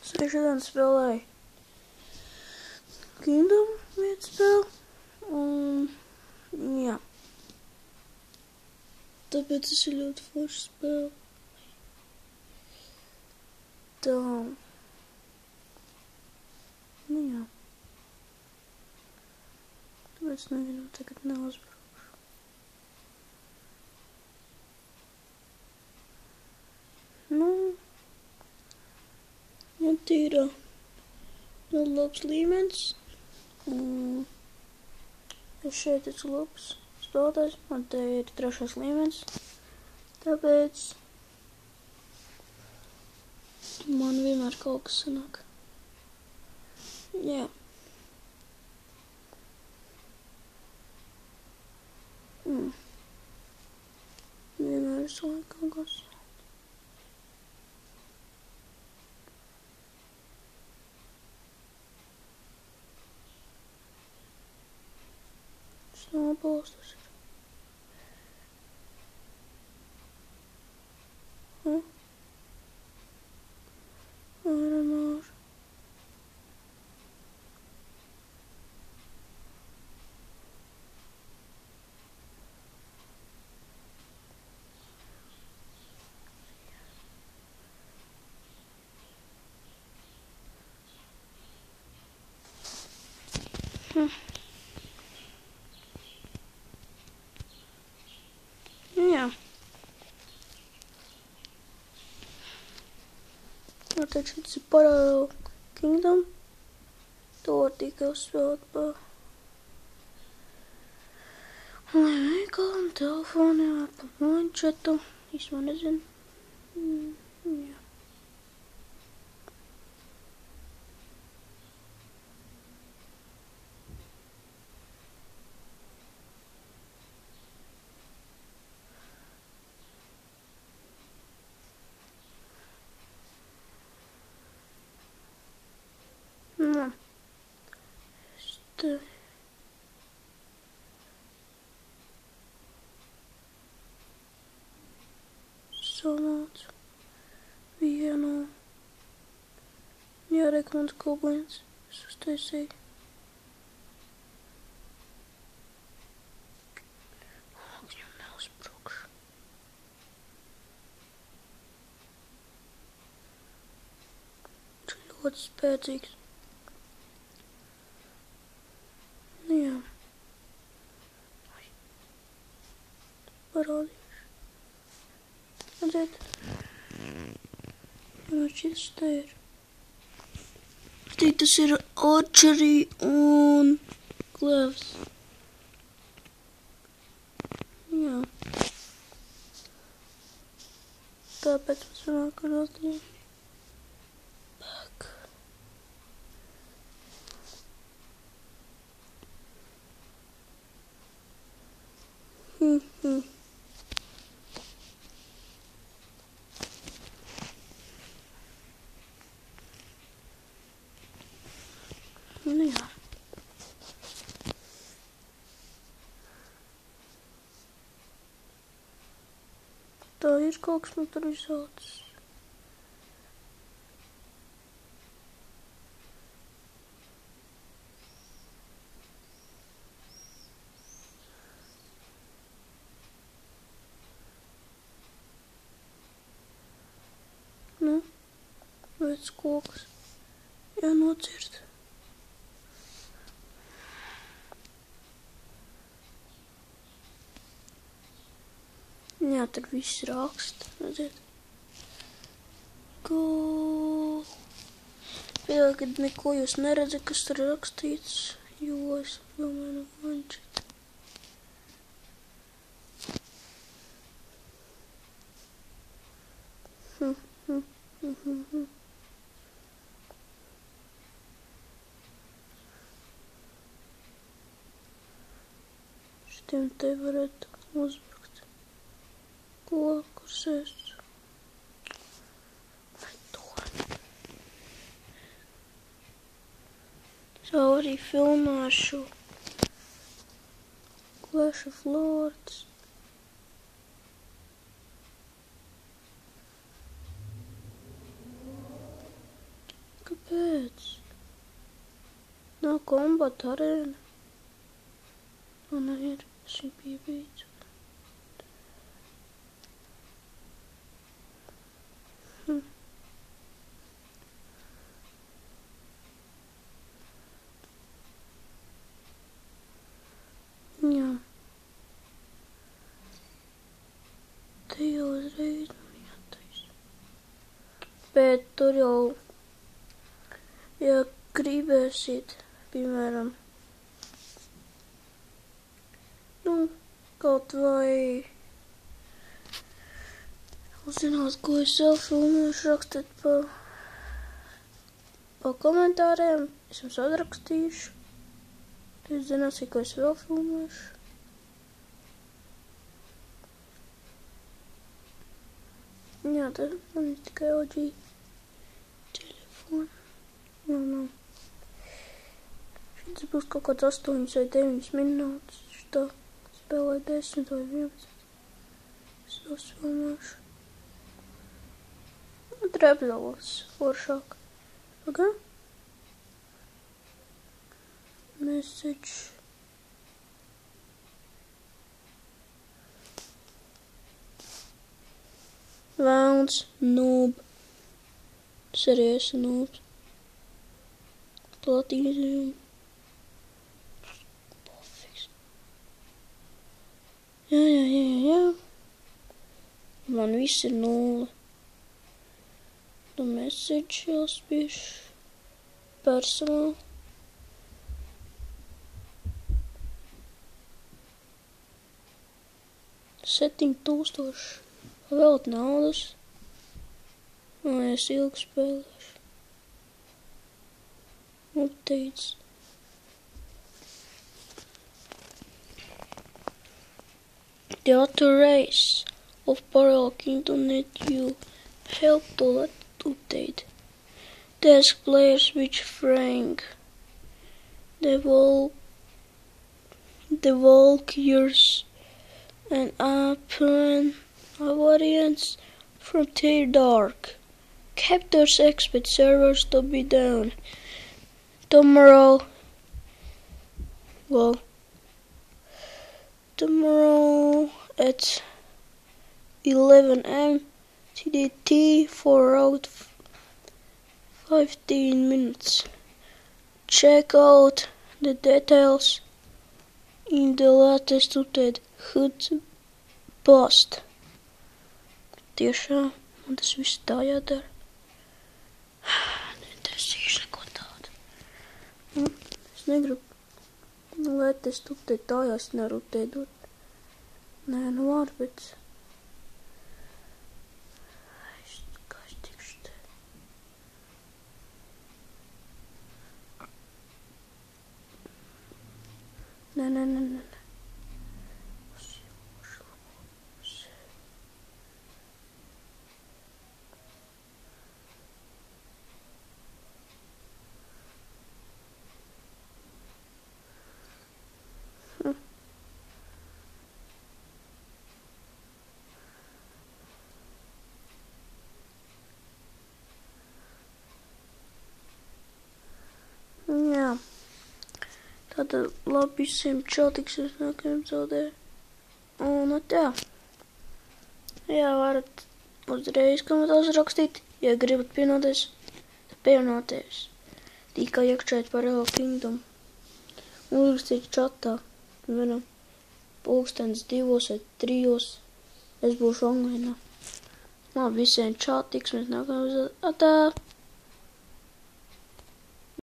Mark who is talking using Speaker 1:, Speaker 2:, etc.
Speaker 1: Es šodien spēlēju Kingdom vietu spēli, un jā. Tāpēc tas ir ļoti forša spēle. Tā. Nu jā. Tāpēc nevienam tagad neuzbraukšu. Nu, ir ļoti labs līmenis. Es šeit esmu labs spēlētājs, man te ir 3. līmenis. Tāpēc man vienmēr kaut kas sanāk. Jā. Vienmēr sanāk kaut kas. Snowballs tas ir. Aranāžu. Jā. Tad šis ir Parallel Kingdom. To var tikai uzspēlēt pa veikalam, telefoniem vai pa planšetu. Īstenībā nezinu. Jā. Nu. Te. Sanācu vienu. Jārek mans goblins. Es uztaisīju. Viņam neuzbrukšu. Viņš ir ļoti spēcīgs. Jā. Parādīšu. Redzēt. Šis te ir. Tas ir archery un glaives. Jā. Tāpēc mums sanāk ar atliņu. Nu jā. Tā ir kaut kas man tur izsaucis. Nu, veids koks. Jānocirst. Jā, tur viss raksta, redziet. Ko? Pēdējā, kad neko jūs neredzat, kas tur rakstīts, jo es domāju, no planšeta. Šitiem te varētu uzbrukt. Ko, kur sēst? Vai to? Es arī filmēšu Clash of Lords. Kāpēc? Nav kombata arēna. Un ir šī piebīdzu. Jā. Te jau uzreiz jātaisa. Bet tur jau, ja gribēsiet, piemēram, kaut vai uzzināt, ko es vēl filmēšu, rakstiet pa komentāriem, es jums atrakstīšu. Jūs zināsiet, ko es vēl filmēšu. Jā, tad man ir tikai OG telefoni. Jā, nav. Šis būs kaut kāds 8 vai 9 minūtes. Šitā spēlē 10 vai 11. Es tos filmēšu. Trepzavos foršāk. Pagā? Message. Velns, noob. Tas arī esmu noobs. Platīzījumi. Pofiks. Jā. Man viss ir 0. The message jāspiež. Personāli. 7000. Vēl naudas. Es ilgi spēlēšu. Updates. The auto race of Parallel Kingdom Net you help to update. Task players which Frank. The Valkyries and open a variance Frontier Dark. Captors expect servers to be down tomorrow. Well, tomorrow at 11 a.m. TDT for around 15 minutes. Check out the details in the latest update. HUD bust. Tiešām, man tas viss tā jādara. Netaisīšu neko tādu. Es negribu, lai tas update tājās nevaru updēdot. Nē, nu var, bet... Kā es tikšu te? Nē. Jā. Tātad labi visiem čau, tiksimies nākamajam zaudē. Un tā. Jā, varat uzreiz komentārs rakstīt, ja gribat pienoties, tad pienoties. Tikai iekšēt Parallel Kingdom. Uzrakstīt čatā, piemēram, 2:00 vai 3:00. Es būšu online. Labi, visiem čau, tiksimies nākamajam zaudē. Atā!